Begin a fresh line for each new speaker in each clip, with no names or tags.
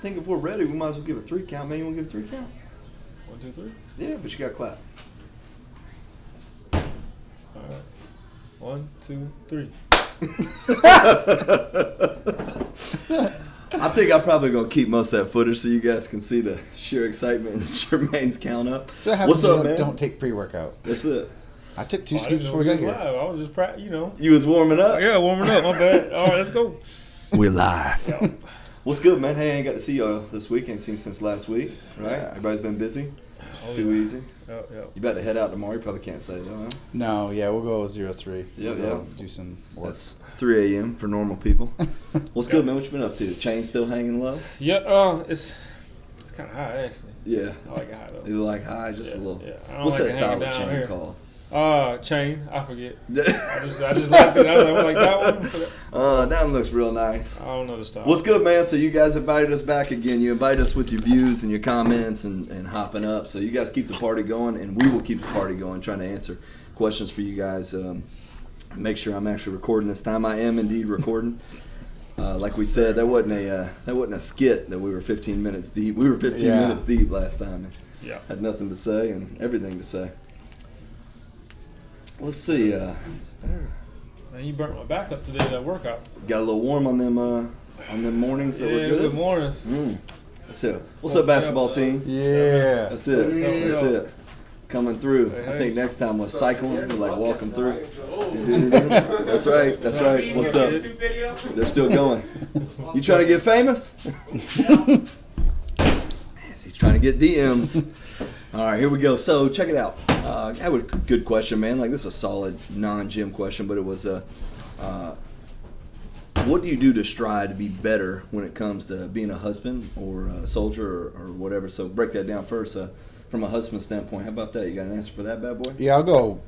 think if we're ready, we might as well give a 3 count. Man, you want to give a 3 count?
1, 2, 3.
Yeah, but you got to clap.
All right. 1, 2, 3.
I think I'm probably going to keep most of that footage so you guys can see the sheer excitement in Jermaine's count up.
So what happens
What's up,
when
man?
Don't take pre-workout.
That's it.
I took 2 scoops before we got here.
Live. I was just practicing,
You was warming up?
Yeah, warming up. My bad. All right, let's go.
We're live. What's good, man? Hey, I ain't got to see y'all this week. Ain't seen since last week, right?
Yeah.
Everybody's been busy. Too
yeah.
easy.
Yep.
You about to head out tomorrow? You probably can't say though, huh?
No, yeah, we'll go 0-3.
Yep,
We'll
yep.
do some work.
That's 3 a.m. for normal people. What's good, man? What you been up to? Chain still hanging low?
Yeah, it's kind of high, actually.
Yeah.
I like it high, though.
You like high, just a little.
Yeah. I don't
What's
like
that
it
style
hanging
of
down
chain
here.
called?
Chain. I forget. I just liked it. I was like that one.
That one looks real nice.
I don't know the style.
What's good, man? So you guys invited us back again. You invited us with your views and your comments and hopping up. So you guys keep the party going, and we will keep the party going, trying to answer questions for you guys. Make sure I'm actually recording this time. I am indeed recording. Like we said, that wasn't a skit that we were 15 minutes deep. We were 15 minutes deep last time.
Yeah.
Had nothing to say and everything to say. Let's see.
Man, you burnt my back up today, that workout.
Got a little warm on them mornings that were
Yeah,
good.
good mornings.
That's it. What's up, basketball team?
Yeah.
That's it. That's it. Coming through.
Hey,
I think next time was cycling. We're like walking through. That's right. That's right. What's up? They're still going. You trying to get famous? He's trying to get DMs. All right, here we go. So check it out. That was a good question, man. Like, this is a solid non-gym question, but it was what do you do to strive to be better when it comes to being a husband or a soldier or whatever? So break that down first. From a husband standpoint, how about that? You got an answer for that, bad boy?
Yeah, I'll go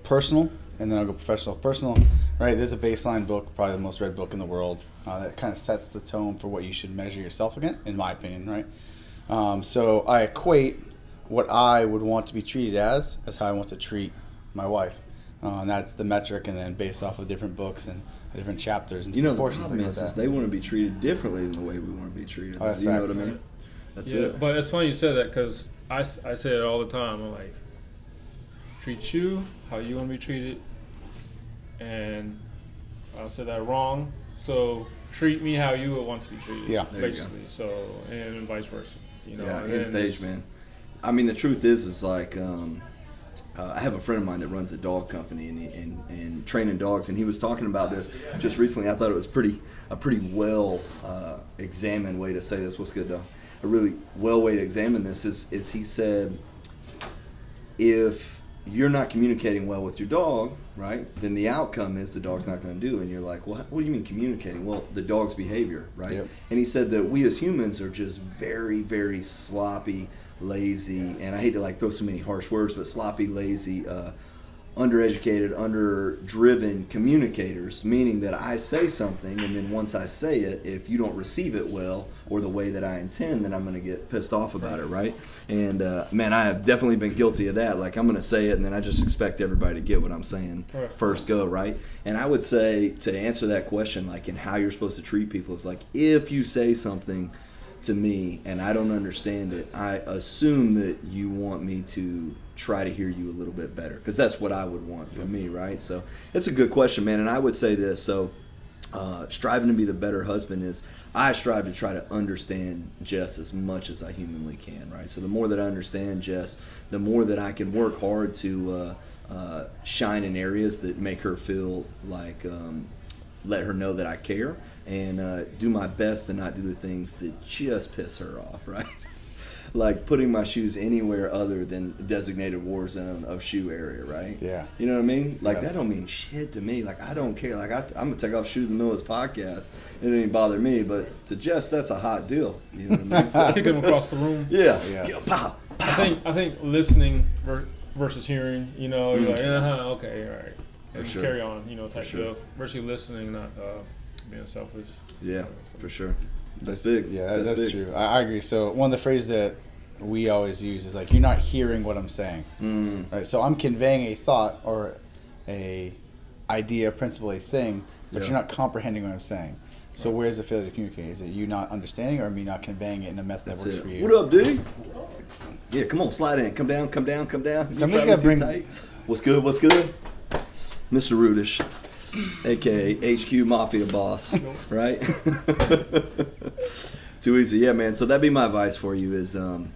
personal, and then I'll go professional. Personal, right, there's a baseline book, probably the most read book in the world, that kind of sets the tone for what you should measure yourself against, in my opinion, right? So I equate what I would want to be treated as how I want to treat my wife. And that's the metric, and then based off of different books and different chapters. And
the
portions
problem
like
is
that.
they want to be treated differently than the way we want to be treated.
Oh, that's
you know
facts.
what I mean? That's
Yeah,
it.
but it's funny you said that because I say it all the time. I'm like, treat you how you want to be treated, and I said that wrong. So treat me how you would want to be treated.
Yeah,
there you
basically. So and vice versa. You know.
Yeah,
and
in
then
stage, man. I mean, the truth is like I have a friend of mine that runs a dog company and training dogs, and he was talking about this just recently. I thought it was a pretty well examined way to say this. What's good, though? A really well way to examine this is he said, if you're not communicating well with your dog, right, then the outcome is the dog's not going to do. And you're like, well, what do you mean communicating? Well, the dog's behavior, right? Yep. And he said that we as humans are just very, very sloppy, lazy, and I hate to like throw so many harsh words, but sloppy, lazy, undereducated, underdriven communicators, meaning that I say something, and then once I say it, if you don't receive it well or the way that I intend, then I'm going to get pissed off about it, right? And man, I have definitely been guilty of that. Like, I'm going to say it, and then I just expect everybody to get what I'm saying first go, right? And I would say, to answer that question, like in how you're supposed to treat people, is like, if you say something to me and I don't understand it, I assume that you want me to try to hear you a little bit better, because that's what I would want from me, right? So it's a good question, man. And I would say this, so striving to be the better husband is I strive to try to understand Jess as much as I humanly can, right? So the more that I understand Jess, the more that I can work hard to shine in areas that make her feel like let her know that I care, and do my best to not do the things that just piss her off, right? Like putting my shoes anywhere other than designated war zone of shoe area, right?
Yeah.
You know what I mean? Like,
Yes.
that don't mean shit to me. Like, I don't care. Like, I'm going to take off shoes in the middle of this podcast. It didn't even bother me. But to Jess, that's a hot deal. You know what I mean? So,
kick them across the room.
yeah.
Yes.
Pow, pow.
I think listening versus hearing. You know, you're like, okay, all right, and
sure.
carry on. You know, type
sure.
stuff. Versus listening, not being selfish.
Yeah,
So-
for sure. That's big.
Yeah, that's
big.
true. I agree. So one of the phrases that we always use is like, you're not hearing what I'm saying. Right? So I'm conveying a thought or a idea, principle, a thing, but
Yeah.
you're not comprehending what I'm saying. So where's the failure to communicate? Is it you not understanding, or me not conveying it in a method that works for you?
What up, dude? Yeah, come on, slide in. Come down.
Somebody's got to bring.
What's good? Mr. Rudish, a.k.a. HQ Mafia boss, right? Too easy. Yeah, man. So that'd be my advice for you is, and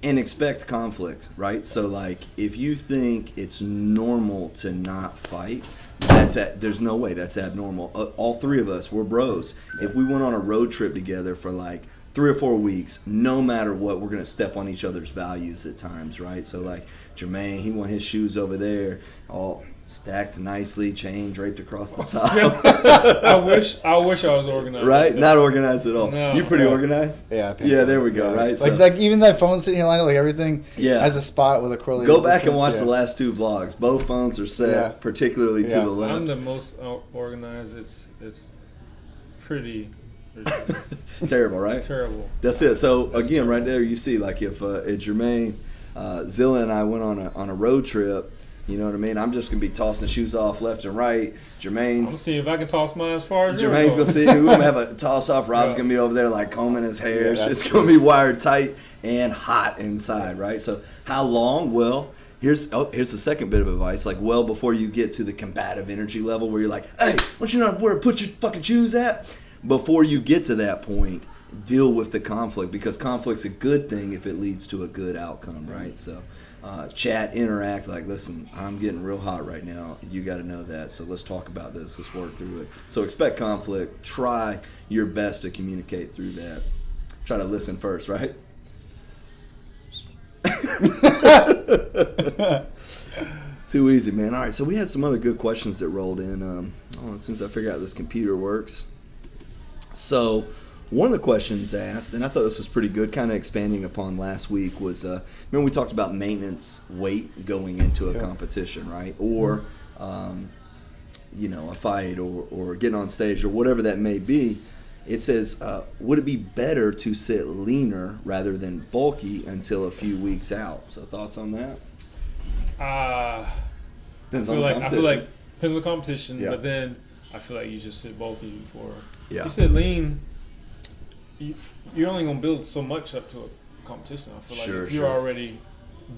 expect conflict, right? So, like, if you think it's normal to not fight, there's no way that's abnormal. All three of us, we're bros. If we went on a road trip together for like 3 or 4 weeks, no matter what, we're gonna step on each other's values at times, right? So like Jermaine, he want his shoes over there, all stacked nicely, chain draped across the top.
I wish I was organized.
Right? Not organized at all.
No.
You pretty organized?
Yeah.
Yeah, there we go, right?
Like even that phone sitting here lined up, like everything
Yeah.
has a spot with a correlated.
Go back and watch the last 2 vlogs. Both phones are set particularly to the left.
I'm the most organized. It's pretty
terrible, right?
Terrible.
That's it. So again, right there, you see, like if Jermaine, Zilla, and I went on a road trip, you know what I mean? I'm just gonna be tossing shoes off left and right.
I'm gonna see if I can toss mine as far as
Jermaine's gonna see. We're gonna have a toss off. Rob's gonna be over there like combing his hair.
Yeah,
It's gonna be wired tight and hot inside, right? So how long? Well, here's the second bit of advice. Like, well, before you get to the combative energy level where you're like, hey, don't you know where to put your fucking shoes at? Before you get to that point, deal with the conflict, because conflict's a good thing if it leads to a good outcome, right? So chat, interact, like, listen, I'm getting real hot right now. You got to know that. So let's talk about this. Let's work through it. So expect conflict. Try your best to communicate through that. Try to listen first, right? Too easy, man. All right, so we had some other good questions that rolled in. As soon as I figure out this computer works. So one of the questions asked, and I thought this was pretty good, kind of expanding upon last week, was remember we talked about maintenance weight going into a competition, right? Or a fight or getting on stage or whatever that may be. It says, would it be better to sit leaner rather than bulky until a few weeks out? So thoughts on that?
I feel like depends on the competition, but then I feel like you just sit bulky before.
Yeah.
You sit lean, you're only gonna build so much up to a competition. I feel like if you're already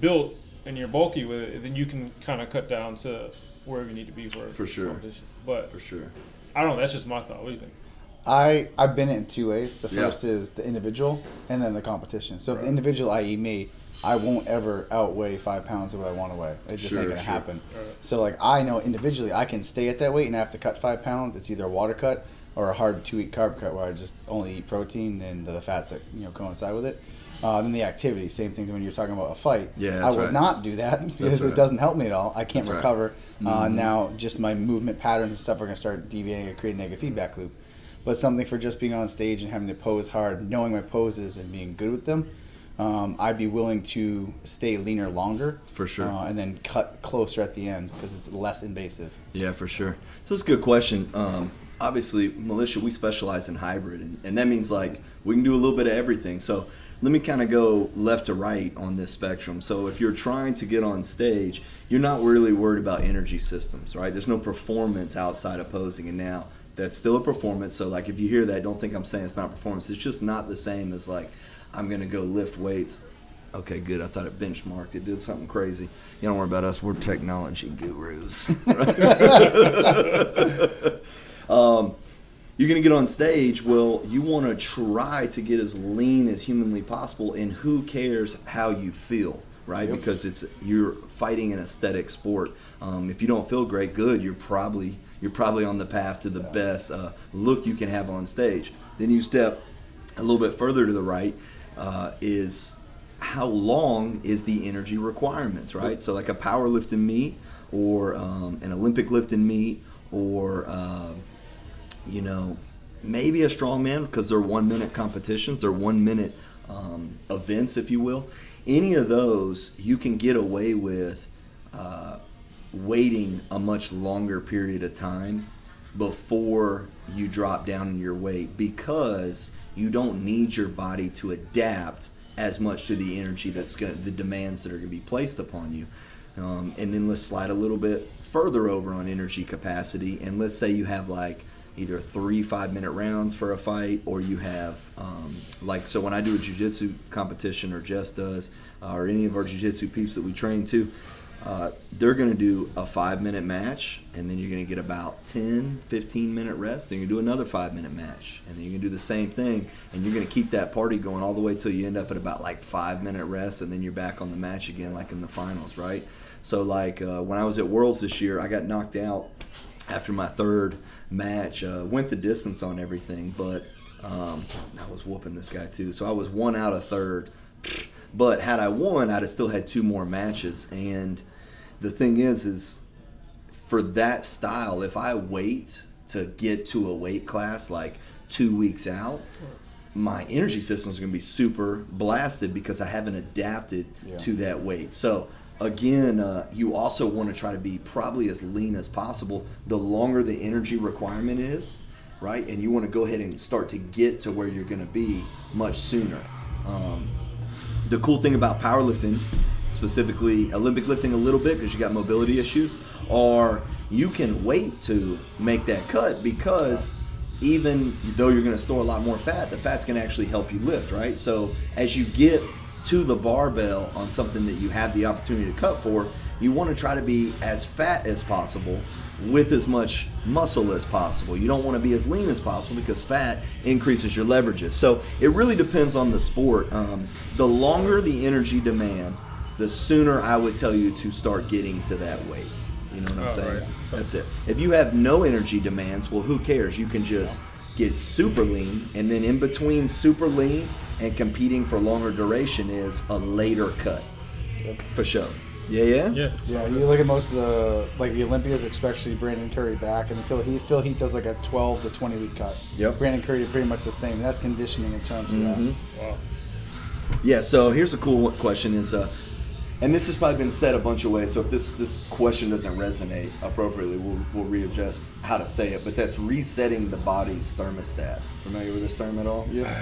built and you're bulky with it, then you can kind of cut down to wherever you need to be for competition. But
for sure,
I don't know. That's just my thought. What do you think?
I've been in 2 ways. The first is the individual, and then the competition. So if the individual, i.e. me, I won't ever outweigh 5 pounds of what I want to weigh. It just ain't gonna happen. Right. So like I know individually I can stay at that weight and I have to cut 5 pounds. It's either a water cut or a hard 2-week carb cut where I just only eat protein and the fats that coincide with it. Then the activity, same thing when you're talking about a fight.
Yeah,
I would not do that because it doesn't help me at all. I can't recover. Now just my movement patterns and stuff are gonna start deviating and create a negative feedback loop. But something for just being on stage and having to pose hard, knowing my poses and being good with them, I'd be willing to stay leaner longer. For sure. And then cut closer at the end because it's less invasive.
Yeah, for sure. So it's a good question. Obviously, Militia, we specialize in hybrid, and that means like we can do a little bit of everything. So let me kind of go left to right on this spectrum. So if you're trying to get on stage, you're not really worried about energy systems, right? There's no performance outside of posing, and now that's still a performance. So like if you hear that, don't think I'm saying it's not performance. It's just not the same as like I'm going to go lift weights. Okay, good. I thought it benchmarked. It did something crazy. You don't worry about us. We're technology gurus. You're going to get on stage. Well, you want to try to get as lean as humanly possible, and who cares how you feel, right? Yep. Because you're fighting an aesthetic sport. If you don't feel great, good. You're probably on the path to the best look you can have on stage. Then you step a little bit further to the right, is how long is the energy requirements, right? So like a powerlifting meet or an Olympic lifting meet or maybe a strongman, because they're 1 minute competitions, they're 1 minute events, if you will. Any of those you can get away with waiting a much longer period of time before you drop down in your weight, because you don't need your body to adapt as much to the energy the demands that are going to be placed upon you. And then let's slide a little bit further over on energy capacity, and let's say you have like either 3 5-minute rounds for a fight, or you have so when I do a jiu-jitsu competition, or Jess does, or any of our jiu-jitsu peeps that we train to, they're going to do a 5-minute match, and then you're going to get about 10-15-minute rest, then you're going to do another 5-minute match, and then you're going to do the same thing, and you're going to keep that party going all the way till you end up at about like 5-minute rest, and then you're back on the match again, like in the finals, right? So like when I was at Worlds this year, I got knocked out after my 3rd match. Went the distance on everything, but I was whooping this guy too. So I was 1 out of 3rd. But had I won, I'd have still had 2 more matches. And the thing is for that style, if I wait to get to a weight class like 2 weeks out, my energy system is going to be super blasted because I haven't adapted to that weight. So again, you also want to try to be probably as lean as possible. The longer the energy requirement is, right, and you want to go ahead and start to get to where you're going to be much sooner. The cool thing about powerlifting, specifically Olympic lifting a little bit because you got mobility issues, or you can wait to make that cut because even though you're going to store a lot more fat, the fat's going to actually help you lift, right? So as you get to the barbell on something that you have the opportunity to cut for, you want to try to be as fat as possible with as much muscle as possible. You don't want to be as lean as possible because fat increases your leverages. So it really depends on the sport. The longer the energy demand, the sooner I would tell you to start getting to that weight. You know what I'm saying? Right. That's it. If you have no energy demands, well, who cares? You can just get super lean, and then in between super lean and competing for longer duration is a later cut. For sure. Yeah.
You look at most of the Olympians, especially Brandon Curry back, and Phil Heath does like a 12 to 20 week cut.
Yep.
Brandon Curry did pretty much the same. That's conditioning in terms of that.
Wow.
Yeah. So here's a cool question: is and this has probably been said a bunch of ways. So if this question doesn't resonate appropriately, we'll readjust how to say it. But that's resetting the body's thermostat. Familiar with this term at all?
Yeah.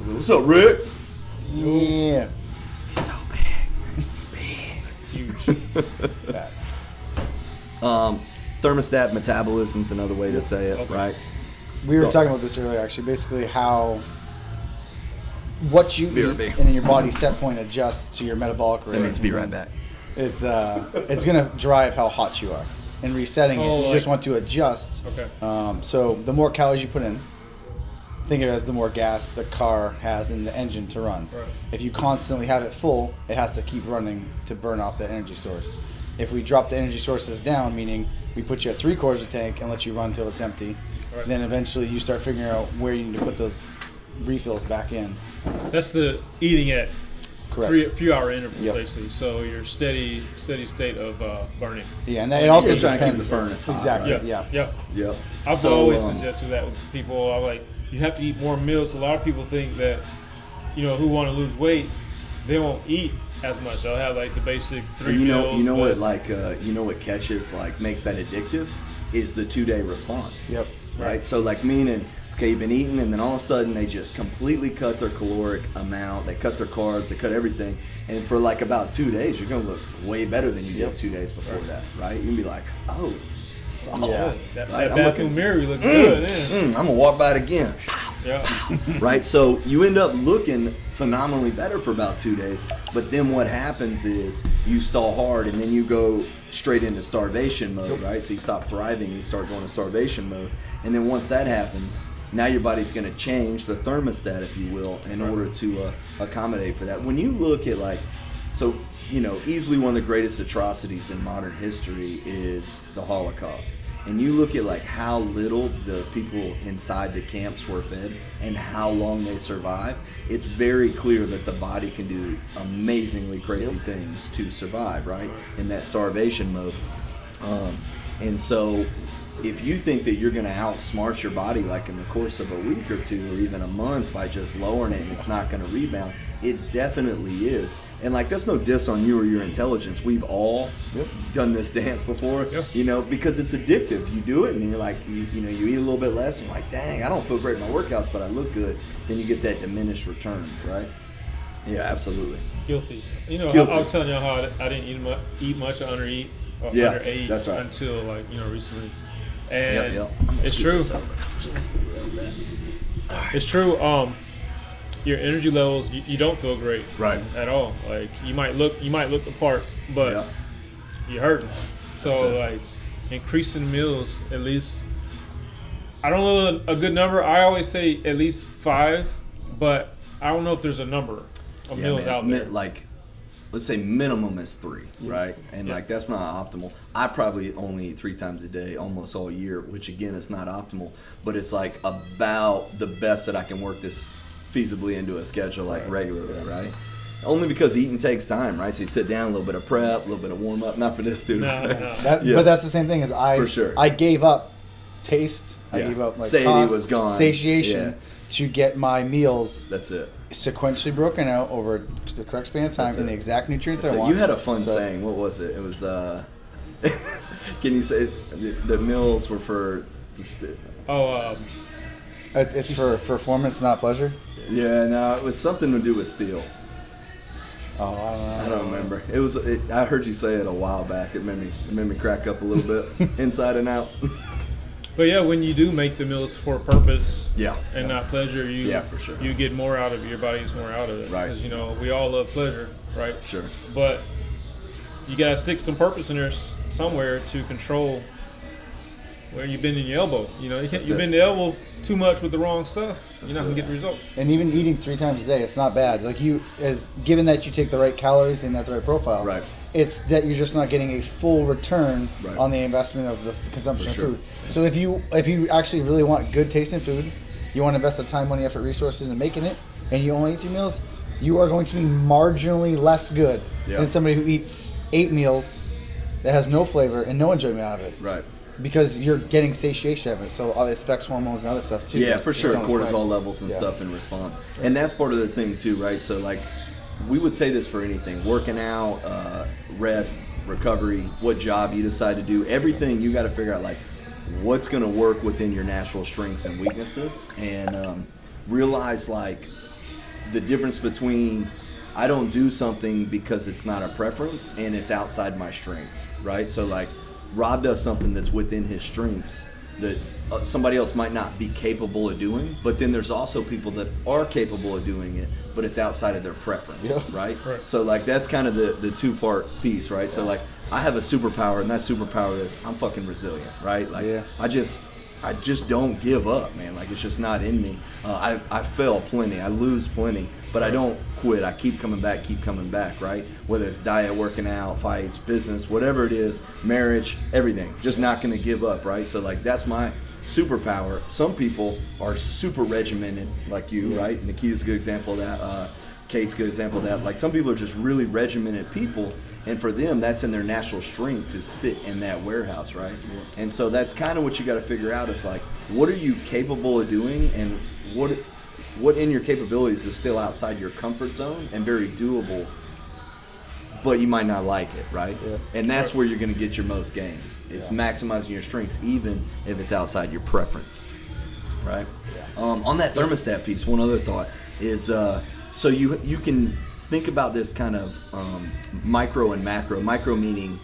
What's up, Rick?
Yeah.
He's so big.
Huge.
Thermostat metabolism's another way to say it, right?
We were talking about this earlier, actually. Basically, how what you eat and then your body set point adjusts to your metabolic rate.
That means be right back.
It's going to drive how hot you are. And resetting it, you just want to adjust.
Okay.
So the more calories you put in, think of it as the more gas the car has in the engine to run.
Right.
If you constantly have it full, it has to keep running to burn off that energy source. If we drop the energy sources down, meaning we put you at 3/4 of the tank and let you run until it's empty, then eventually you start figuring out where you need to put those refills back in.
That's the eating at
Correct.
few hour interval, basically. So your steady state of burning.
Yeah, and it also
You're trying
depends.
to keep the furnace hot.
Exactly.
Right?
Yeah.
I've always suggested that with people. I'm like, you have to eat more meals. A lot of people think that, who want to lose weight, they won't eat as much. They'll have like the basic 3 meals.
You know what catches, makes that addictive is the 2-day response.
Yep.
Right. So meaning, okay, you've been eating, and then all of a sudden they just completely cut their caloric amount. They cut their carbs. They cut everything. And for about 2 days, you're going to look way better than you did 2 days before that. Right. You can be like, oh, sauce.
Yeah.
Right?
That bathroom mirror, you look good.
I'm going to walk by it again.
Yeah.
Right. So you end up looking phenomenally better for about 2 days. But then what happens is you stall hard, and then you go straight into starvation mode. Right. So you stop thriving. You start going to starvation mode. And then once that happens, now your body's going to change the thermostat, if you will, in order to accommodate for that. When you look at easily one of the greatest atrocities in modern history is the Holocaust. And you look at how little the people inside the camps were fed and how long they survive, it's very clear that the body can do amazingly crazy things to survive, right? In that starvation mode. And so if you think that you're going to outsmart your body in the course of a week or two or even a month by just lowering it and it's not going to rebound, it definitely is. And that's no diss on you or your intelligence. We've all done this dance before, because it's addictive. You do it and you're you eat a little bit less and you're like, dang, I don't feel great in my workouts, but I look good. Then you get that diminished returns, right? Yeah, absolutely.
Guilty.
Guilty.
I was telling you how I didn't eat much or undereat or underate
that's right.
until recently. And
Yep.
it's true. It's true. Your energy levels, you don't feel great,
Right.
at all. Like you might look the part, but
Yep.
you're hurting. So
That's it.
like increasing meals, at least. I don't know a good number. I always say at least 5, but I don't know if there's a number of meals out there.
Like, let's say minimum is 3, right? And like that's not optimal. I probably only eat 3 times a day almost all year, which again is not optimal, but it's like about the best that I can work this feasibly into a schedule like regularly, right? Only because eating takes time, right? So you sit down, a little bit of prep, a little bit of warm up. Not for this dude.
No.
But that's the same thing as
For sure.
I gave up taste. I
Yeah.
gave up like
Satiety
cost,
was gone.
satiation to get my meals
That's it.
sequentially broken out over the correct span of time
That's
and the
it.
exact nutrients
So
I want.
you had a fun saying. What was it? It was, can you say the meals were for the
It's for performance, not pleasure.
yeah, no, it was something to do with steel.
Oh, I don't know.
I don't remember. It was. I heard you say it a while back. It made me crack up a little bit, inside and out.
But yeah, when you do make the meals for purpose
Yeah.
and not pleasure,
for sure.
you get more out of it. Your body gets more out of it.
Right.
Because, we all love pleasure, right?
Sure.
But you got to stick some purpose in there somewhere to control where you bend in your elbow. You bend the elbow too much with the wrong stuff, you're not going to get the results.
And even eating 3 times a day, it's not bad. Like given that you take the right calories and at the right profile,
Right.
it's that you're just not getting a full return
Right.
on the investment of the consumption
For
of
sure.
food. So if you actually really want good tasting food, you want to invest the time, money, effort, resources in making it, and you only eat 3 meals, you are going to be marginally less good than somebody who eats 8 meals that has no flavor and no enjoyment out of it.
Right.
Because you're getting satiation of it, so it affects hormones and other stuff too.
Yeah, for sure.
Don't
Cortisol
affect-
levels and
Yeah.
stuff in response, and that's part of the thing too, right? So like, we would say this for anything: working out, rest, recovery, what job you decide to do, everything. You got to figure out like what's going to work within your natural strengths and weaknesses, and realize like the difference between I don't do something because it's not a preference and it's outside my strengths, right? So like Rob does something that's within his strengths that somebody else might not be capable of doing, but then there's also people that are capable of doing it, but it's outside of their preference, right? So like that's kind of the 2-part piece, right? So like I have a superpower, and that superpower is I'm fucking resilient, right? Like I just don't give up, man. Like it's just not in me. I fail plenty, I lose plenty, but I don't quit. I keep coming back, right? Whether it's diet, working out, fights, business, whatever it is, marriage, everything. Just not going to give up, right? So like that's my superpower. Some people are super regimented, like you, right? Nikita's a good example of that. Kate's a good example of that. Like some people are just really regimented people, and for them, that's in their natural strength to sit in that warehouse, right? And so that's kind of what you got to figure out. It's like, what are you capable of doing, and what in your capabilities is still outside your comfort zone and very doable, but you might not like it, right? And that's where you're going to get your most gains. It's maximizing your strengths, even if it's outside your preference, right? On that thermostat piece, one other thought is, so you can think about this kind of micro and macro. Micro meaning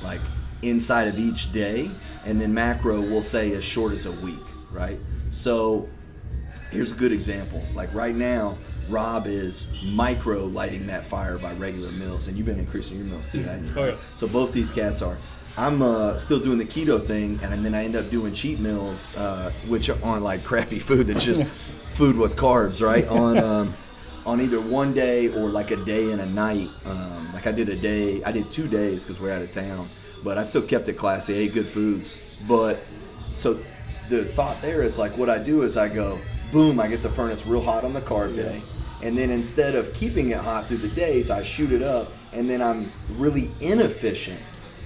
like inside of each day, and then macro we'll say as short as a week, right? So here's a good example. Like right now, Rob is micro lighting that fire by regular meals, and you've been increasing your meals too, haven't you?
Oh, yeah.
So both these cats are. I'm still doing the keto thing, and then I end up doing cheat meals, which aren't like crappy food. That's just food with carbs, right? On either one day or like a day and a night. Like I did 2 days because we're out of town, but I still kept it classy, ate good foods. But so the thought there is like what I do is I go, boom, I get the furnace real hot on the carb day. And then instead of keeping it hot through the days, I shoot it up, and then I'm really inefficient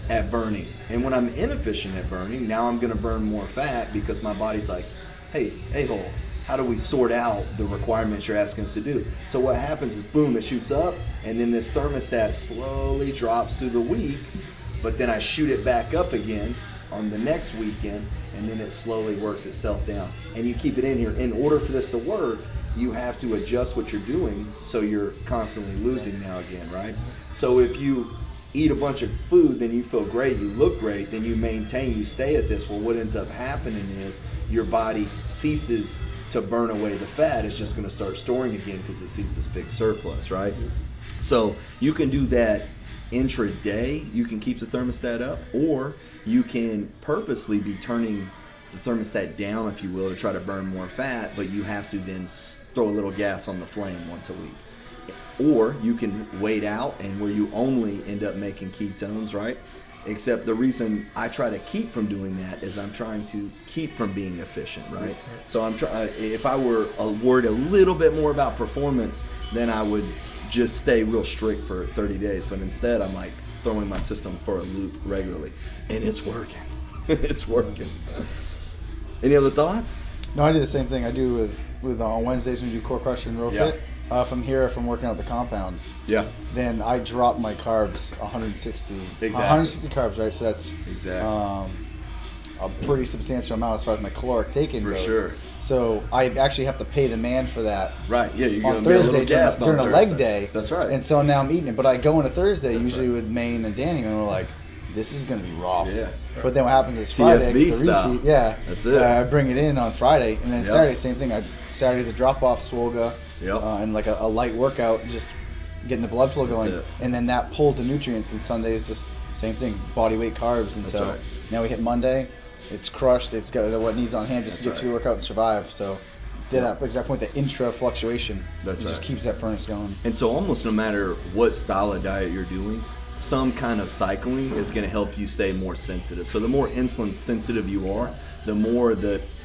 at burning. And when I'm inefficient at burning, now I'm going to burn more fat because my body's like, hey, a-hole, how do we sort out the requirements you're asking us to do? So what happens is, boom, it shoots up, and then this thermostat slowly drops through the week, but then I shoot it back up again on the next weekend, and then it slowly works itself down. And you keep it in here. In order for this to work, you have to adjust what you're doing so you're constantly losing now again, right? So if you eat a bunch of food, then you feel great, you look great, then you maintain, you stay at this. Well, what ends up happening is your body ceases to burn away the fat. It's just going to start storing again because it sees this big surplus, right? So you can do that intraday. You can keep the thermostat up, or you can purposely be turning the thermostat down, if you will, to try to burn more fat, but you have to then throw a little gas on the flame once a week. Or you can wait out, and where you only end up making ketones, right? Except the reason I try to keep from doing that is I'm trying to keep from being efficient, right? So if I were worried a little bit more about performance, then I would just stay real strict for 30 days. But instead, I'm like throwing my system for a loop regularly, and it's working. It's working. Any other thoughts?
No, I do the same thing. I do with on Wednesdays when we do core crush and row fit. If I'm here, if I'm working out the compound, then I drop my carbs 160. Exactly. 160 carbs, right? So that's a pretty substantial amount as far as my caloric take-in goes. For sure. So I actually have to pay the man for that.
Right. Yeah. You're
on Thursday during a leg day.
That's right.
And so now I'm eating it, but I go into Thursday usually with Maine and Danny, and we're like, this is going to be raw. Yeah. But then what happens is Friday,
TFB style.
That's it. I bring it in on Friday, and then Saturday, same thing. Saturday's a drop-off Swolga, and like a light workout, just getting the blood flow going, and then that pulls the nutrients. And Sunday is just same thing, body weight carbs. And now we hit Monday, it's crushed. It's got what it needs on hand just to get through the workout and survive. So it's that exact point, the intra fluctuation. Just keeps that furnace going.
And so almost no matter what style of diet you're doing, some kind of cycling is going to help you stay more sensitive. So the more insulin sensitive you are, the more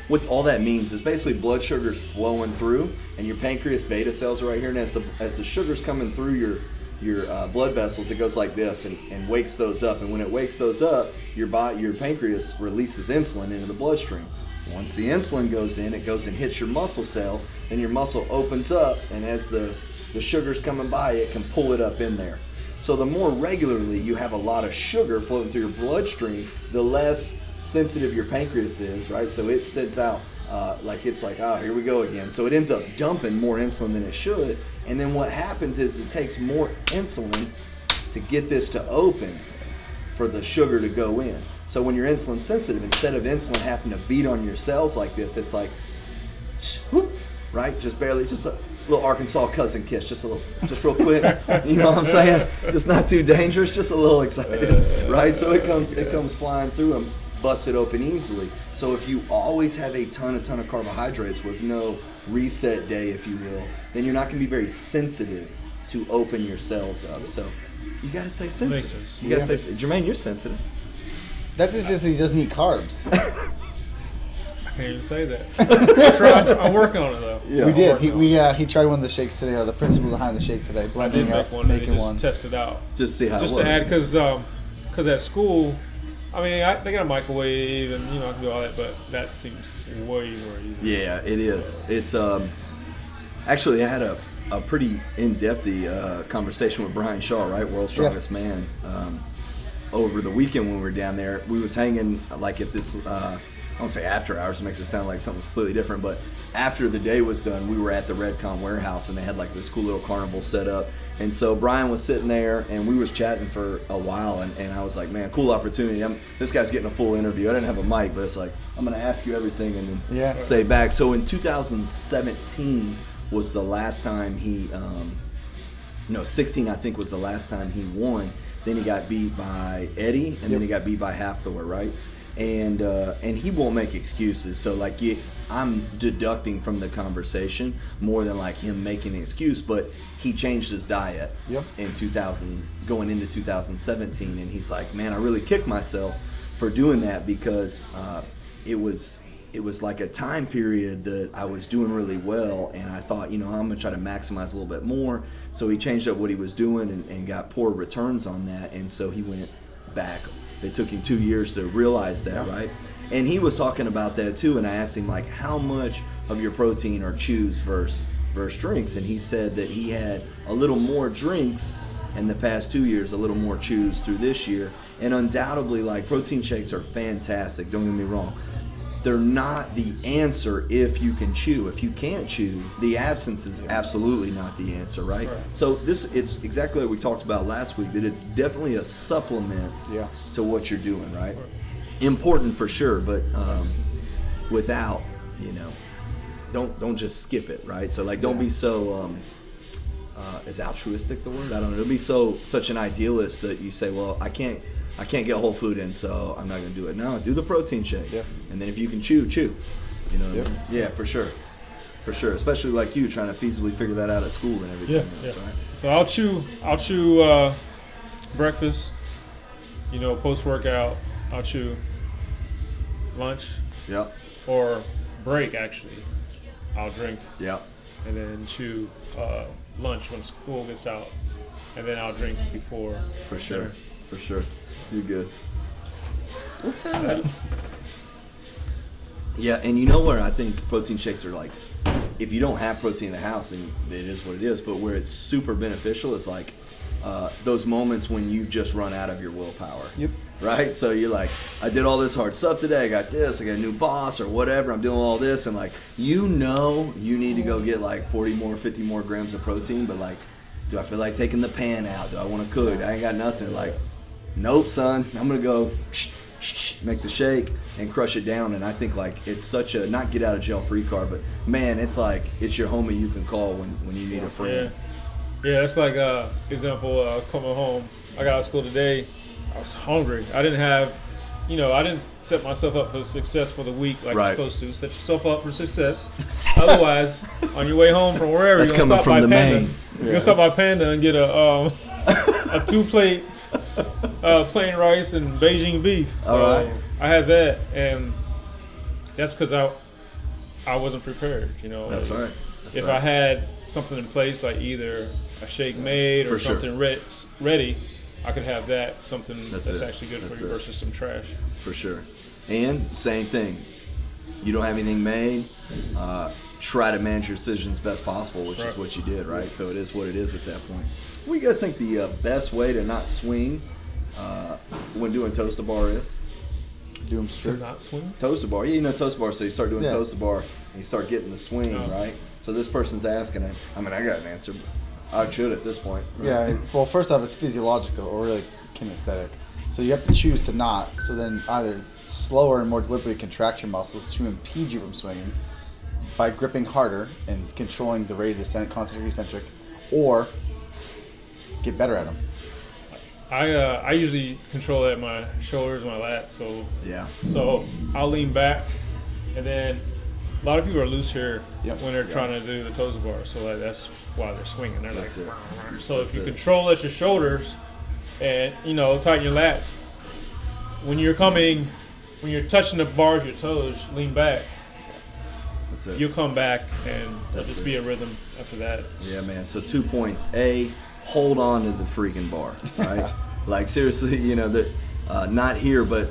what all that means is basically blood sugar's flowing through, and your pancreas beta cells are right here, and as the sugar's coming through your blood vessels, it goes like this and wakes those up. And when it wakes those up, your pancreas releases insulin into the bloodstream. Once the insulin goes in, it goes and hits your muscle cells, and your muscle opens up, and as the sugar's coming by, it can pull it up in there. So the more regularly you have a lot of sugar floating through your bloodstream, the less sensitive your pancreas is, right? So it sends out here we go again. So it ends up dumping more insulin than it should. And then what happens is it takes more insulin to get this to open for the sugar to go in. So when you're insulin sensitive, instead of insulin having to beat on your cells like this, it's like, whoop, right? Just barely, just a little Arkansas cousin kiss, just real quick. You know what I'm saying? Just not too dangerous, just a little excited, right? So it comes flying through them, busts it open easily. So if you always have a ton of carbohydrates with no reset day, if you will, then you're not going to be very sensitive to open your cells up. So you got to stay sensitive. Makes sense. You got to stay. Jermaine, you're sensitive.
That's just he doesn't eat carbs.
I can't even say that. I'm working on it though.
Yeah. We did. He tried one of the shakes today, or the principle behind the shake today.
Blending up, making one. Test it out.
Just see how
just
it works.
Just to add, because at school, I mean, they got a microwave and I can do all that, but that seems way more easy.
Yeah, it is. So. It's actually I had a pretty in-depth conversation with Brian Shaw, right, World's Strongest Man. Over the weekend when we were down there, we was hanging like at this. I don't say after hours, it makes it sound like something completely different, but after the day was done, we were at the Redcon warehouse, and they had like this cool little carnival set up. And so Brian was sitting there, and we was chatting for a while, and I was like, man, cool opportunity. This guy's getting a full interview. I didn't have a mic, but it's like, I'm going to ask you everything and then say back. So in 2017 was the last time he, 16 I think was the last time he won. Then he got beat by Eddie, and then he got beat by Hathor, right? And he won't make excuses. So like I'm deducting from the conversation more than like him making an excuse, but he changed his diet in going into 2017, and he's like, man, I really kicked myself for doing that because it was like a time period that I was doing really well, and I thought, I'm gonna try to maximize a little bit more. So he changed up what he was doing and got poor returns on that, and so he went back. It took him 2 years to realize that, right? And he was talking about that too, and I asked him like, how much of your protein are chews versus drinks? And he said that he had a little more drinks in the past 2 years, a little more chews through this year. And undoubtedly, like, protein shakes are fantastic, don't get me wrong. they're not the answer if you can chew. If you can't chew, the absence is absolutely not the answer, right? So it's exactly like we talked about last week, that it's definitely a supplement to what you're doing, right? Important for sure, but without, don't just skip it, right? So like, don't be so is altruistic the word? I don't know. Don't be such an idealist that you say, well, I can't get whole food in, so I'm not going to do it. No, do the protein shake. Yeah. And then if you can chew. You know what I mean? Yeah, for sure. For sure. Especially like you trying to feasibly figure that out at school and everything else, right?
So I'll chew breakfast, post-workout. I'll chew lunch.
Yep.
Or break, actually. I'll drink.
Yep.
And then chew lunch when school gets out. And then I'll drink before.
For sure. Dinner. For sure. You're good. What's that? Yeah, and you know where I think protein shakes are like, if you don't have protein in the house, then it is what it is, but where it's super beneficial is like those moments when you just run out of your willpower.
Yep.
Right? So you're like, I did all this hard stuff today, I got this, I got a new boss or whatever, I'm doing all this, and like, you need to go get like 40 more, 50 more grams of protein, but like, do I feel like taking the pan out? Do I want to cook? I ain't got nothing. Like, nope, son. I'm going to go make the shake and crush it down. And I think, like, it's such a, not get out of jail free card, but, man, it's like, it's your homie you can call when you need a friend.
Yeah, it's like, example, I was coming home. I got out of school today. I was hungry. I didn't have, I didn't set myself up for success for the week like you're supposed to. Set yourself up for success. Otherwise, on your way home from wherever, you're going to stop by Panda.
Maine.
You're going to stop by Panda and get a 2-plate plain rice and Beijing beef. So
all right.
I had that, and that's because I wasn't prepared.
That's right.
If I had something in place, like either a shake made or something ready, I could have that, something that's actually good for you versus some trash.
For sure. And same thing. You don't have anything made, try to manage your decisions best possible, which is what you did, right? So it is what it is at that point. What do you guys think the best way to not swing when doing toast-a bar is?
Do them strict.
To not swing?
Toast-a bar. Yeah, toast-a bar. So you start doing toast-a bar and you start getting the swing, right? So this person's asking, I got an answer. I should at this point. Right?
Yeah, well, first off, it's physiological or really kinesthetic. So you have to choose to not. So then either slower and more deliberately contract your muscles to impede you from swinging by gripping harder and controlling the rate of descent, concentric, eccentric, or get better at them.
I usually control at my shoulders, my lats. So I'll lean back, and then a lot of people are loose here when they're trying to do the toes bar. So like that's why they're swinging. They're
that's
like,
it.
so
that's
if you control at your shoulders and tighten your lats, when you're touching the bars, your toes, lean back.
That's it.
You'll come back and there'll just be a rhythm after that.
Yeah, man. So 2 points. A, hold on to the freaking bar, right? Like seriously, not here, but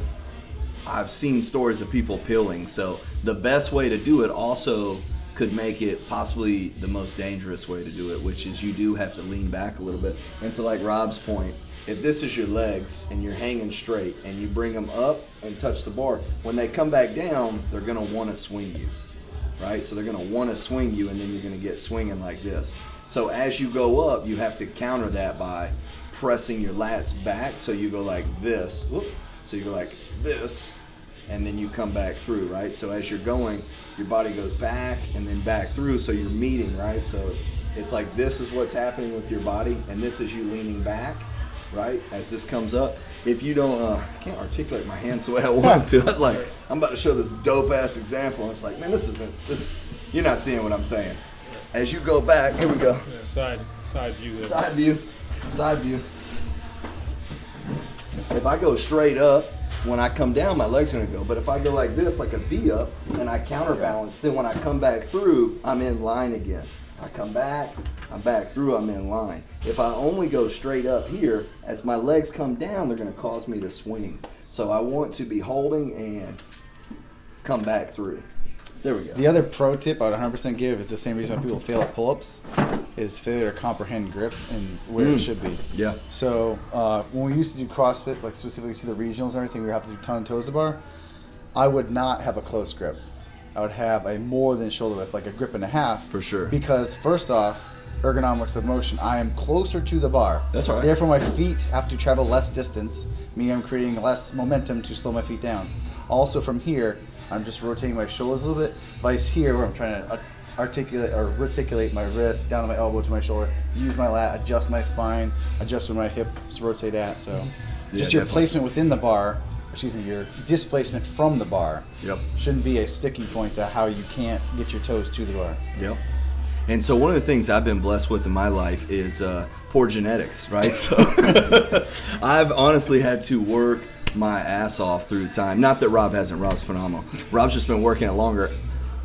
I've seen stories of people pilling. So the best way to do it also could make it possibly the most dangerous way to do it, which is you do have to lean back a little bit. And to like Rob's point, if this is your legs and you're hanging straight and you bring them up and touch the bar, when they come back down, they're going to want to swing you, right? So they're going to want to swing you, and then you're going to get swinging like this. So as you go up, you have to counter that by pressing your lats back. So you go like this. Whoop. So you go like this, and then you come back through, right? So as you're going, your body goes back and then back through, so you're meeting, right? So it's like this is what's happening with your body, and this is you leaning back, right? As this comes up. If you don't, I can't articulate my hands the way I want to. I was like, I'm about to show this dope-ass example, and it's like, man, you're not seeing what I'm saying. As you go back, here we go.
Yeah, side view there.
Side view. If I go straight up, when I come down, my leg's gonna go. But if I go like this, like a V up, and I counterbalance, then when I come back through, I'm in line again. I come back, I'm back through, I'm in line. If I only go straight up here, as my legs come down, they're gonna cause me to swing. So I want to be holding and come back through. There we go.
The other pro tip I would 100% give is the same reason why people fail at pull-ups is failure to comprehend grip and where it should be.
Yeah.
So when we used to do CrossFit, like specifically to the regionals and everything, we would have to do ton of toes to bar. I would not have a close grip. I would have a more than shoulder width, like a grip and a half.
For sure.
Because first off, ergonomics of motion, I am closer to the bar.
That's all right.
Therefore, my feet have to travel less distance, meaning I'm creating less momentum to slow my feet down. Also from here, I'm just rotating my shoulders a little bit. Vice here, where I'm trying to articulate or reticulate my wrist down to my elbow to my shoulder, use my lat, adjust my spine, adjust where my hips rotate at. So just your
definitely.
placement within the bar, your displacement from the bar shouldn't be a sticky point to how you can't get your toes to the bar.
Yep. And so one of the things I've been blessed with in my life is poor genetics, right? So I've honestly had to work my ass off through time. Not that Rob hasn't. Rob's phenomenal. Rob's just been working it longer.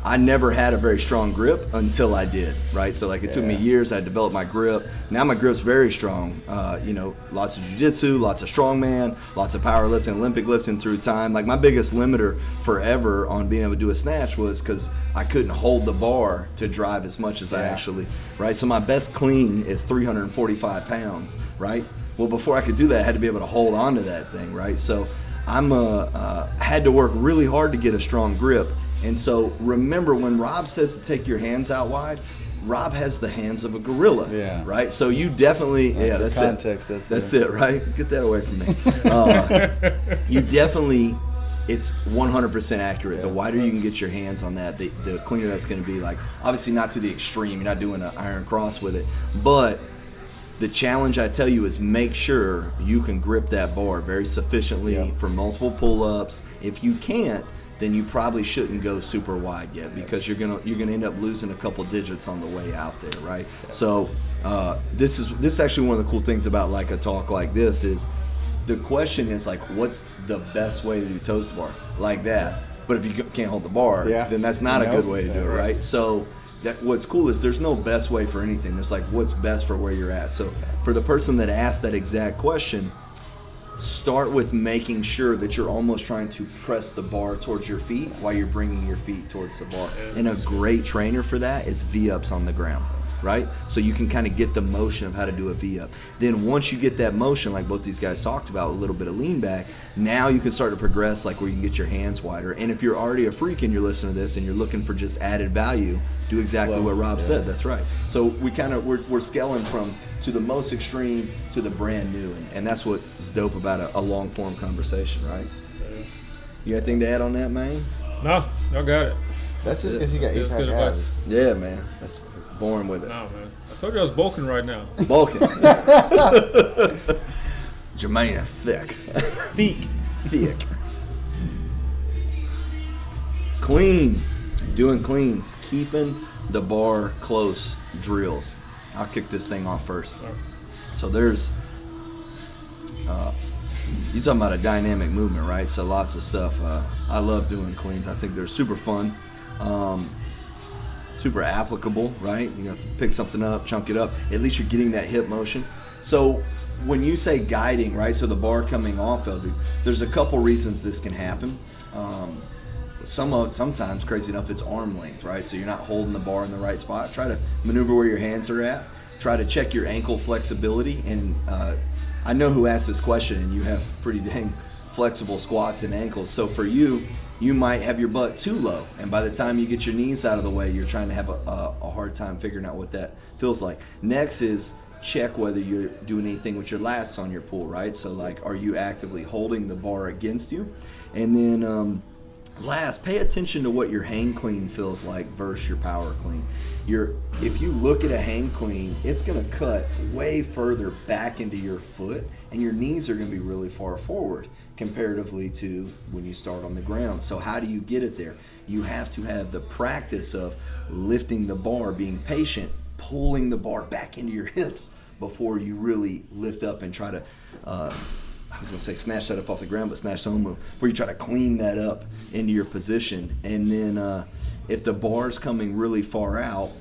I never had a very strong grip until I did, right? So like it took me years. I developed my grip. Now my grip's very strong. Lots of jiu-jitsu, lots of strongman, lots of powerlifting, Olympic lifting through time. Like my biggest limiter forever on being able to do a snatch was because I couldn't hold the bar to drive as much as I actually, right? So my best clean is 345 pounds, right? Well, before I could do that, I had to be able to hold on to that thing, right? So I'm had to work really hard to get a strong grip. And so remember, when Rob says to take your hands out wide, Rob has the hands of a gorilla, right? So you definitely, that's
context,
it. That's it, right? Get that away from me. You definitely, it's 100% accurate. The wider you can get your hands on that, the cleaner that's going to be. Like, obviously not to the extreme. You're not doing an iron cross with it. But the challenge, I tell you, is make sure you can grip that bar very sufficiently for multiple pull-ups. If you can't, then you probably shouldn't go super wide yet, because you're gonna end up losing a couple digits on the way out there, right? So this is actually one of the cool things about like a talk like this is the question is like, what's the best way to do toes to bar like that? But if you can't hold the bar, then that's not a good way to do it, right? So what's cool is there's no best way for anything. There's like what's best for where you're at. So for the person that asked that exact question, start with making sure that you're almost trying to press the bar towards your feet while you're bringing your feet towards the bar. And a great trainer for that is V-ups on the ground, right? So you can kind of get the motion of how to do a V-up. Then once you get that motion, like both these guys talked about, a little bit of lean back, now you can start to progress like where you can get your hands wider. And if you're already a freak and you're listening to this and you're looking for just added value, do exactly what Rob said. That's right. So we're scaling from to the most extreme to the brand new, and that's what is dope about a long form conversation, right? You got anything to add on that, man?
No, y'all got it.
That's just because you got 8-pack abs.
Yeah, man. That's boring with it.
No, man. I told you I was bulking right now.
Bulking. Jermaine is thick. Thick. Clean. Doing cleans. Keeping the bar close drills. I'll kick this thing off first. So there's, you're talking about a dynamic movement, right? So lots of stuff. I love doing cleans. I think they're super fun. Super applicable, right? You have to pick something up, chunk it up. At least you're getting that hip motion. So when you say guiding, right? So the bar coming off of you, there's a couple reasons this can happen. Sometimes, crazy enough, it's arm length, right? So you're not holding the bar in the right spot. Try to maneuver where your hands are at. Try to check your ankle flexibility. And I know who asked this question, and you have pretty dang flexible squats and ankles. So for you, you might have your butt too low, and by the time you get your knees out of the way, you're trying to have a hard time figuring out what that feels like. Next is check whether you're doing anything with your lats on your pull, right? So like, are you actively holding the bar against you? And then last, pay attention to what your hang clean feels like versus your power clean. If you look at a hang clean, it's going to cut way further back into your foot, and your knees are going to be really far forward comparatively to when you start on the ground. So how do you get it there? You have to have the practice of lifting the bar, being patient, pulling the bar back into your hips before you really lift up and try to I was going to say snatch that up off the ground, but snatch some before you try to clean that up into your position. And then if the bar's coming really far out,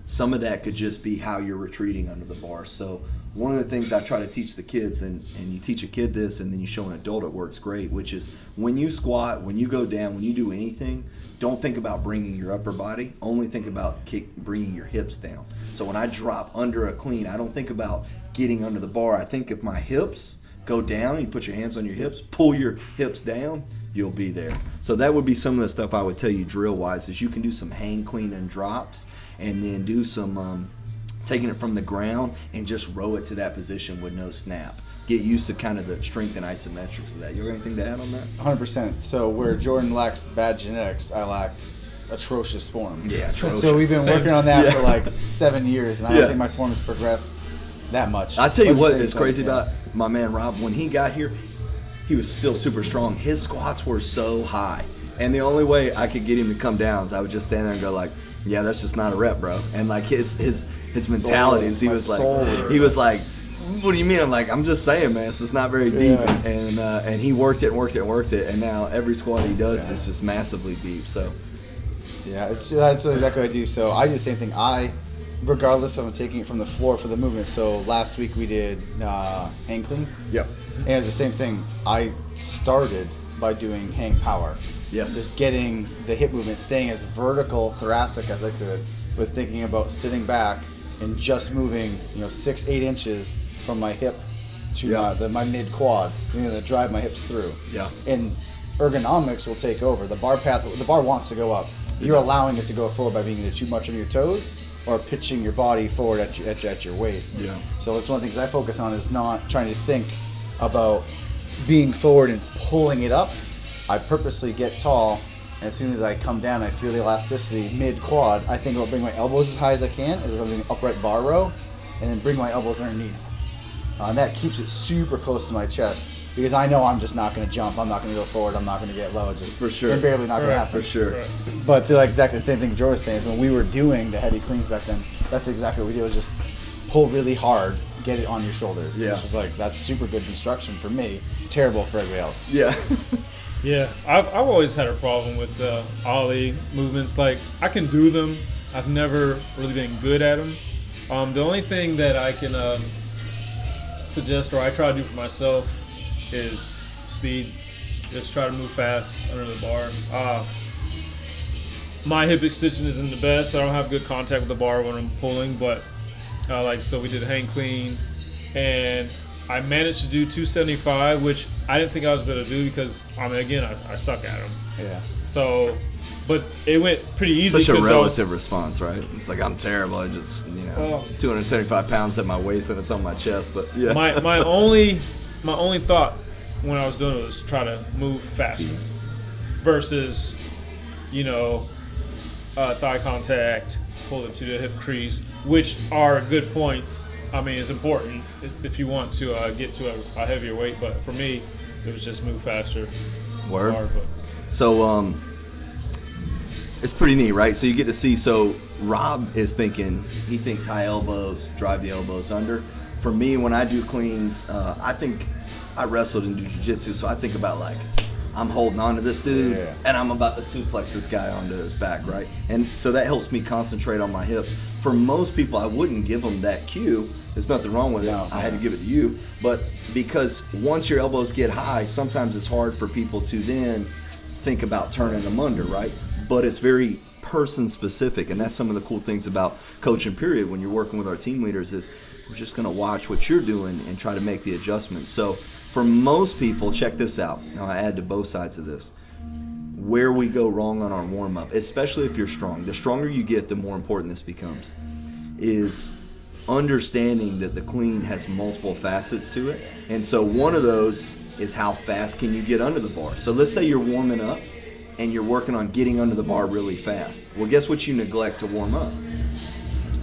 some of that could just be how you're retreating under the bar. So one of the things I try to teach the kids, and you teach a kid this and then you show an adult it works great, which is when you squat, when you go down, when you do anything, don't think about bringing your upper body, only think about bringing your hips down. So when I drop under a clean, I don't think about getting under the bar. I think if my hips go down, you put your hands on your hips, pull your hips down, you'll be there. So that would be some of the stuff I would tell you drill wise, is you can do some hang clean and drops, and then do some taking it from the ground and just row it to that position with no snap. Get used to kind of the strength and isometrics of that. You have anything to add on that?
100%. So where Jordan lacks bad genetics, I lacked atrocious form.
Yeah, atrocious.
So we've been working on that for like 7 years, and I don't think my form has progressed that much.
I tell you what is crazy about my man Rob. When he got here, he was still super strong. His squats were so high, and the only way I could get him to come down is I would just stand there and go like, "Yeah, that's just not a rep, bro." And like his mentality is he was like, "What do you mean?" I'm like, "I'm just saying, man, it's just not very deep."
Yeah.
And he worked it, and now every squat he does is just massively deep. So
yeah, that's exactly what I do. So I do the same thing. Regardless of I'm taking it from the floor for the movement. So last week we did hang clean.
Yep.
And it's the same thing. I started by doing hang power.
Yes.
Just getting the hip movement, staying as vertical thoracic as I could, with thinking about sitting back and just moving, 6-8 inches from my hip to my mid quad, to drive my hips through.
Yeah.
And ergonomics will take over. The bar wants to go up. You're allowing it to go forward by being either too much on your toes or pitching your body forward at your waist.
Yeah.
So it's one of the things I focus on, is not trying to think about being forward and pulling it up. I purposely get tall, and as soon as I come down, I feel the elasticity mid-quad. I think about bringing my elbows as high as I can, as if I'm doing upright bar row, and then bring my elbows underneath. And that keeps it super close to my chest, because I know I'm just not going to jump. I'm not going to go forward. I'm not going to get low. It's just
for sure,
invariably not going to happen.
For sure.
Right.
But like exactly the same thing George was saying is when we were doing the heavy cleans back then, that's exactly what we did, was just pull really hard, get it on your shoulders.
Yeah.
Which was like, that's super good construction for me, terrible for everybody else.
Yeah.
Yeah, I've always had a problem with ollie movements. Like, I can do them. I've never really been good at them. The only thing that I can suggest, or I try to do for myself, is speed. Just try to move fast under the bar. My hip extension isn't the best. I don't have good contact with the bar when I'm pulling, but so we did a hang clean, and I managed to do 275, which I didn't think I was going to do because, I suck at them.
Yeah.
So, but it went pretty easy.
Such a relative response, right? It's like, I'm terrible. I just, 275 pounds at my waist and it's on my chest. But yeah.
My only thought when I was doing it was try to move faster versus, thigh contact, pull it to the hip crease, which are good points. It's important if you want to get to a heavier weight, but for me, it was just move faster.
Word.
Hard,
so it's pretty neat, right? So you get to see. So Rob is he thinks high elbows, drive the elbows under. For me, when I do cleans, I think I wrestled and do jiu-jitsu, so I think about like, I'm holding on to this dude, and I'm about to suplex this guy onto his back, right? And so that helps me concentrate on my hips. For most people, I wouldn't give them that cue. There's nothing wrong with it. I had to give it to you. But because once your elbows get high, sometimes it's hard for people to then think about turning them under, right? But it's very person specific, and that's some of the cool things about coaching period when you're working with our team leaders is we're just going to watch what you're doing and try to make the adjustments. So for most people, check this out. Now I add to both sides of this. Where we go wrong on our warm-up, especially if you're strong, the stronger you get, the more important this becomes, is understanding that the clean has multiple facets to it. And so one of those is how fast can you get under the bar. So let's say you're warming up and you're working on getting under the bar really fast. Well, guess what you neglect to warm up?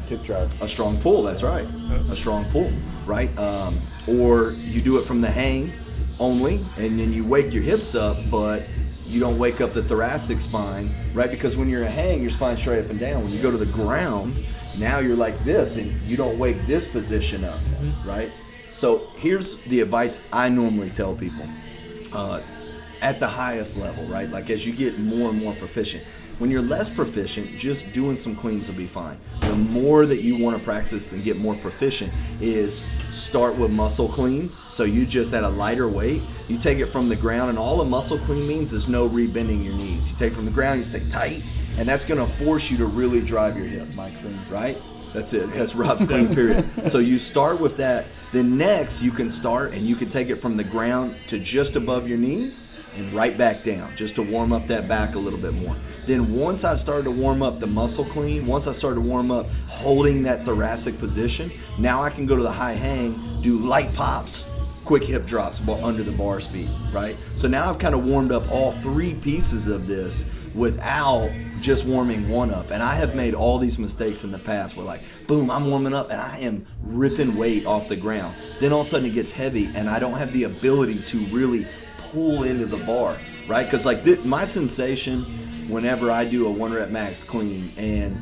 Tip drive.
A strong pull, that's right. A strong pull, right? Or you do it from the hang only, and then you wake your hips up, but you don't wake up the thoracic spine, right? Because when you're a hang, your spine's straight up and down. When you go to the ground, now you're like this, and you don't wake this position up, right? So here's the advice I normally tell people at the highest level, right? Like as you get more and more proficient. When you're less proficient, just doing some cleans will be fine. The more that you want to practice and get more proficient is start with muscle cleans. So you just at a lighter weight, you take it from the ground, and all a muscle clean means is no rebending your knees. You take it from the ground, you stay tight, and that's going to force you to really drive your hips.
My clean.
Right? That's it. That's Rob's clean period. So you start with that. Then next you can start and you can take it from the ground to just above your knees, and right back down, just to warm up that back a little bit more. Then once I've started to warm up the muscle clean, once I started to warm up holding that thoracic position, now I can go to the high hang, do light pops, quick hip drops under the bar speed, right? So now I've kind of warmed up all three pieces of this without just warming one up. And I have made all these mistakes in the past where like, boom, I'm warming up and I am ripping weight off the ground. Then all of a sudden it gets heavy and I don't have the ability to really pull into the bar, right? Because like my sensation whenever I do a 1 rep max clean, and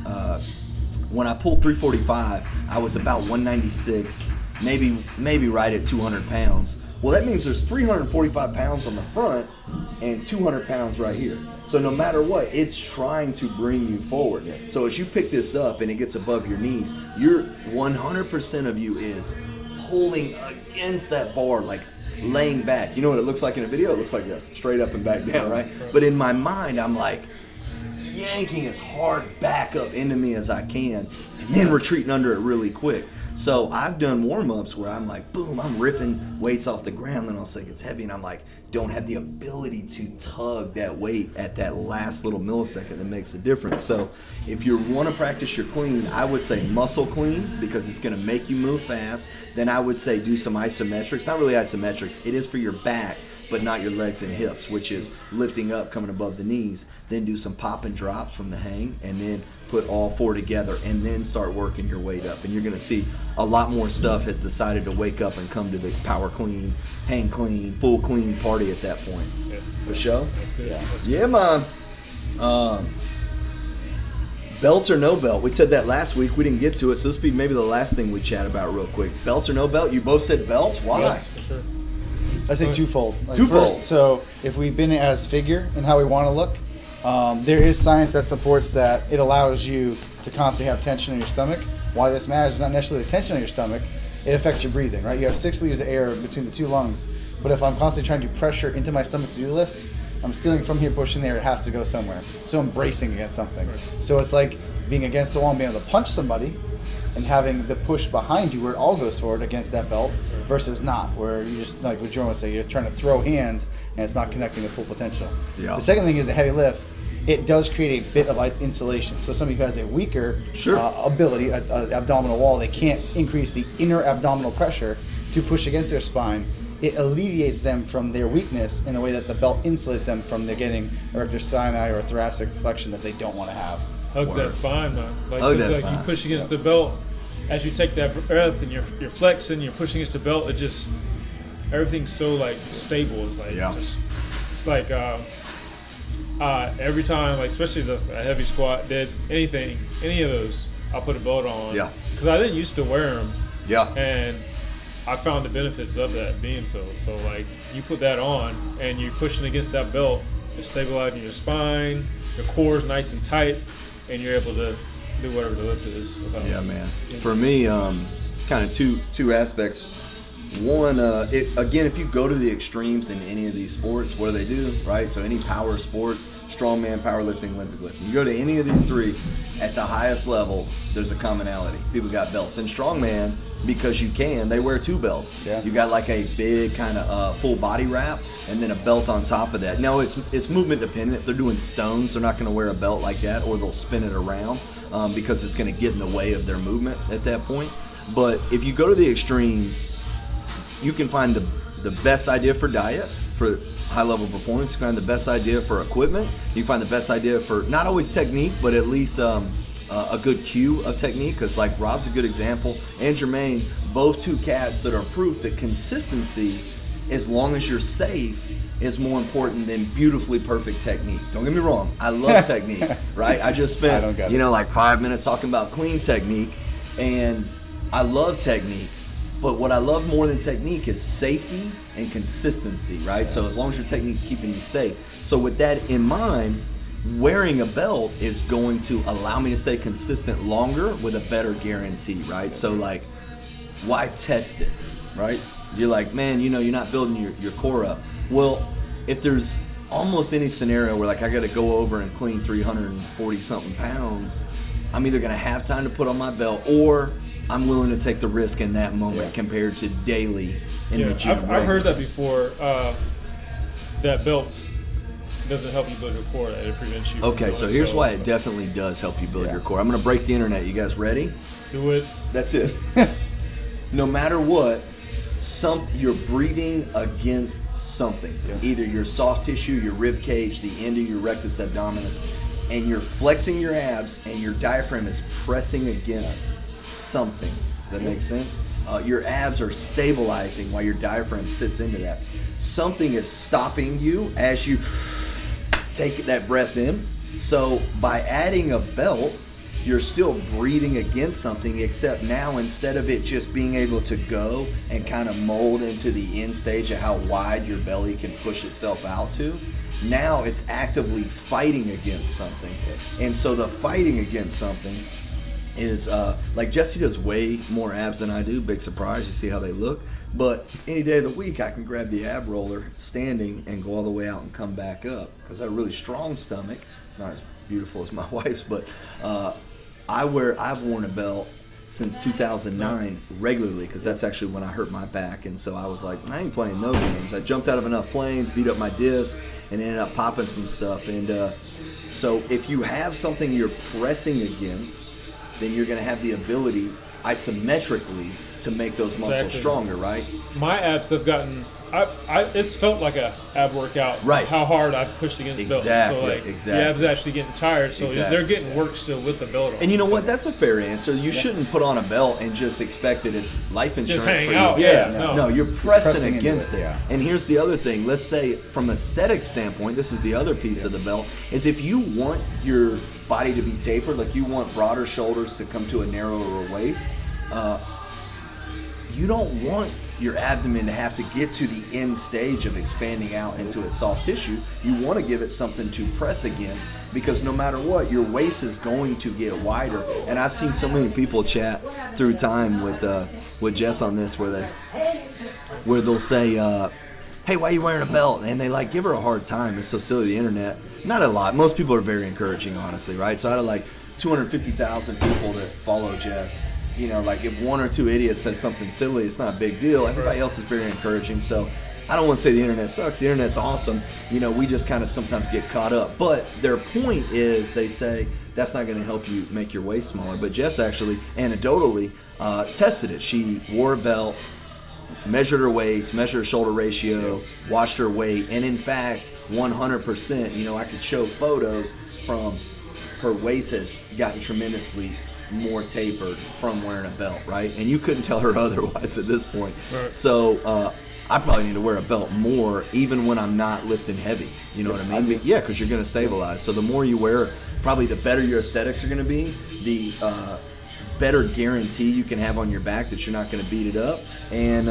when I pulled 345, I was about 196, maybe right at 200 pounds. Well, that means there's 345 pounds on the front and 200 pounds right here. So no matter what, it's trying to bring you forward. So as you pick this up and it gets above your knees, you're 100% of you is pulling against that bar, like laying back. You know what it looks like in a video? It looks like this, straight up and back down, right? But in my mind, I'm like yanking as hard back up into me as I can and then retreating under it really quick. So I've done warm-ups where I'm like, boom, I'm ripping weights off the ground, then I'll say it's heavy, and I'm like, don't have the ability to tug that weight at that last little millisecond that makes a difference. So if you want to practice your clean, I would say muscle clean because it's going to make you move fast. Then I would say do some isometrics. Not really isometrics. It is for your back, but not your legs and hips, which is lifting up, coming above the knees. Then do some pop and drops from the hang, and then put all four together, and then start working your weight up. And you're going to see a lot more stuff has decided to wake up and come to the power clean, hang clean, full clean party at that point.
Yeah.
For sure?
That's good.
Yeah.
That's good.
Yeah, man. Belt or no belt? We said that last week. We didn't get to it, so this will be maybe the last thing we chat about real quick. Belt or no belt? You both said belts. Why?
Yes, for sure.
I say twofold.
Twofold.
First, so if we've been as figure and how we want to look, there is science that supports that it allows you to constantly have tension in your stomach. Why this matters is not necessarily the tension in your stomach, it affects your breathing, right? You have 6 liters of air between the two lungs, but if I'm constantly trying to pressure into my stomach to do lifts, I'm stealing from here, pushing there, it has to go somewhere. So I'm bracing against something. So it's like being against the wall and being able to punch somebody and having the push behind you where it all goes forward against that belt versus not, where you just, like what Jordan would say, you're trying to throw hands and it's not connecting to full potential.
Yeah.
The second thing is a heavy lift. It does create a bit of insulation. So somebody who has a weaker ability, abdominal wall, they can't increase the inner abdominal pressure to push against their spine. It alleviates them from their weakness in a way that the belt insulates them from their getting erector sternum or thoracic flexion that they don't want to have.
Hugs that spine, man. Like,
Hug that
like
spine.
you push against the belt, as you take that breath and you're flexing, you're pushing against the belt, it just, everything's so like stable. It's like, it's like, every time, like especially a heavy squat, dead, anything, any of those, I'll put a belt on.
Yeah.
Because I didn't used to wear them.
Yeah.
And I found the benefits of that being so. So like you put that on and you're pushing against that belt, it's stabilizing your spine, your core is nice and tight, and you're able to do whatever the lift is.
Yeah, man. For me, kind of two aspects. One, again, if you go to the extremes in any of these sports, what do? Right? So any power sports, strongman, powerlifting, Olympic lifting. You go to any of these three, at the highest level, there's a commonality. People got belts. And strongman, because you can, they wear 2 belts.
Yeah.
You got like a big kind of full body wrap and then a belt on top of that. Now, it's movement dependent. If they're doing stones, they're not going to wear a belt like that, or they'll spin it around because it's going to get in the way of their movement at that point. But if you go to the extremes, you can find the best idea for diet, for high-level performance. You find the best idea for equipment. You find the best idea for not always technique, but at least a good cue of technique. Because like Rob's a good example, and Jermaine, both 2 cats that are proof that consistency, as long as you're safe, is more important than beautifully perfect technique. Don't get me wrong, I love technique, right? I just spent like 5 minutes talking about clean technique, and I love technique. But what I love more than technique is safety and consistency, right? So as long as your technique's keeping you safe. So with that in mind, wearing a belt is going to allow me to stay consistent longer with a better guarantee, right? So like, why test it, right? You're like, man, you're not building your core up. Well, if there's almost any scenario where like I got to go over and clean 340 something pounds, I'm either going to have time to put on my belt, or I'm willing to take the risk in that moment compared to daily in the gym.
I've heard that before. that belt doesn't help you build your core. It prevents you.
Okay, so here's why it definitely does help you build your core. I'm going to break the internet. You guys ready?
Do it.
That's it. No matter what, you're breathing against something. Yeah. Either your soft tissue, your rib cage, the end of your rectus abdominis, and you're flexing your abs and your diaphragm is pressing against something. Does that make sense? Your abs are stabilizing while your diaphragm sits into that. Something is stopping you as you take that breath in. So by adding a belt, you're still breathing against something, except now instead of it just being able to go and kind of mold into the end stage of how wide your belly can push itself out to, now it's actively fighting against something. And so the fighting against something is like Jesse does way more abs than I do. Big surprise. You see how they look. But any day of the week, I can grab the ab roller standing and go all the way out and come back up because I have a really strong stomach. It's not as beautiful as my wife's, but I've worn a belt since 2009 regularly because that's actually when I hurt my back. And so I was like, I ain't playing no games. I jumped out of enough planes, beat up my disc, and ended up popping some stuff. And so if you have something you're pressing against, then you're going to have the ability isometrically to make those muscles stronger, right?
My abs have gotten, it's felt like a ab workout.
Right.
How hard I've pushed against the belt. So like the abs actually getting tired, so they're getting work still with the belt on.
And you know what? That's a fair answer. You shouldn't put on a belt and just expect that it's life insurance
just hang
for you.
out. Yeah.
No, you're pressing against it.
Yeah.
And here's the other thing. Let's say from aesthetic standpoint, this is the other piece of the belt, is if you want your body to be tapered, like you want broader shoulders to come to a narrower waist, you don't want your abdomen to have to get to the end stage of expanding out into its soft tissue. You want to give it something to press against because no matter what, your waist is going to get wider. And I've seen so many people chat through time with Jess on this where they'll say, hey, why are you wearing a belt? And they like give her a hard time. It's so silly, the internet. Not a lot. Most people are very encouraging, honestly, right? So out of like 250,000 people that follow Jess, you know, like if one or two idiots says something silly, it's not a big deal. Everybody else is very encouraging. So I don't want to say the internet sucks. The internet's awesome. You know, we just kind of sometimes get caught up. But their point is they say that's not going to help you make your waist smaller. But Jess actually, anecdotally, tested it. She wore a belt, measured her waist, measured her shoulder ratio, watched her weight. And in fact, 100%, you know, I could show photos from her waist has gotten tremendously more tapered from wearing a belt, right? And you couldn't tell her otherwise at this point. Right. So I probably need to wear a belt more even when I'm not lifting heavy. You know what I mean? Yeah, because you're going to stabilize. So the more you wear, probably the better your aesthetics are going to be, the better guarantee you can have on your back that you're not going to beat it up. And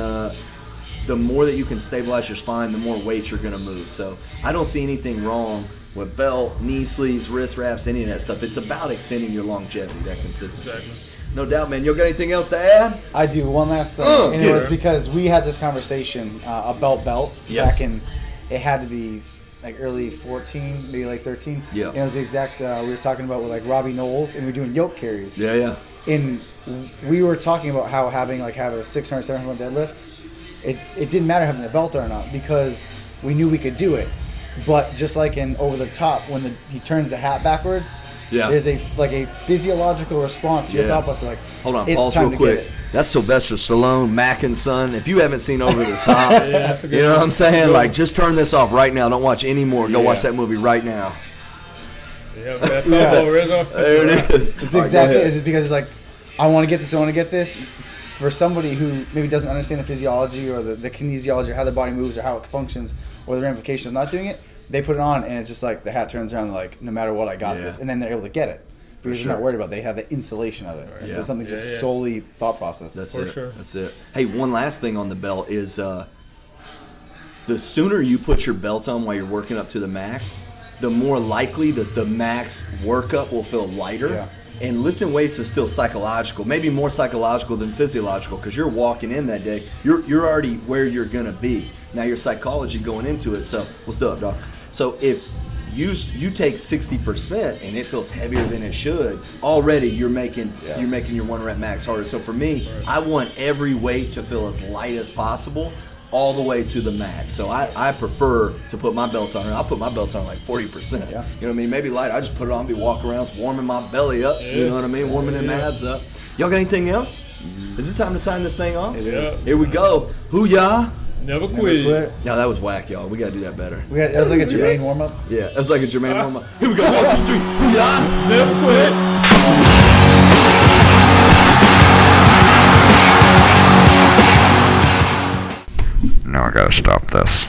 the more that you can stabilize your spine, the more weight you're going to move. So I don't see anything wrong with belt, knee sleeves, wrist wraps, any of that stuff. It's about extending your longevity, that consistency. Exactly. No doubt, man. You got anything else to add?
I do. One last thing. And it was because we had this conversation about belts back in, it had to be like early 14, maybe like 13.
Yeah.
And it was the exact, we were talking about with like Robbie Knowles, and we were doing yoke carries.
Yeah.
And we were talking about how have a 600, 700 deadlift, it didn't matter having the belt or not because we knew we could do it. But just like in Over the Top, when he turns the hat backwards, there's a physiological response to your thought process. Like,
hold on, pause real quick. That's Sylvester Stallone, Mac and Son. If you haven't seen Over the Top, you know what I'm saying? Like, just turn this off right now. Don't watch any more. Go watch that movie right now.
There
it is.
It's exactly. It's because it's like, I want to get this. For somebody who maybe doesn't understand the physiology or the kinesiology or how the body moves or how it functions or the ramifications of not doing it, they put it on and it's just like the hat turns around like, no matter what, I got this. And then they're able to get it. Because they're not worried about it. They have the insulation of it. Right. So something just solely thought process.
That's it. Hey, one last thing on the belt is the sooner you put your belt on while you're working up to the max, the more likely that the max workup will feel lighter. Yeah. And lifting weights is still psychological, maybe more psychological than physiological, because you're walking in that day, you're already where you're gonna be. Now your psychology going into it. So what's up, doc? So if you take 60% and it feels heavier than it should, already you're making your 1 rep max harder. So for me, I want every weight to feel as light as possible. all the way to the max. So I prefer to put my belt on. I'll put my belt on like 40%.
Yeah.
You know what I mean? Maybe light. I just put it on, be walking around, warming my belly up.
Yeah.
You know what I mean? Warming them abs up. Y'all got anything else? Is it time to sign this thing off?
It is.
Here we go. Hoo-yah.
Never quit.
Yeah, that was whack, y'all. We got to do that better.
That was like a Jermaine warm-up.
Yeah, that's like a Jermaine warm-up. Here we go. 1, 2, 3. Hoo-yah.
Never quit.
Now I gotta stop this.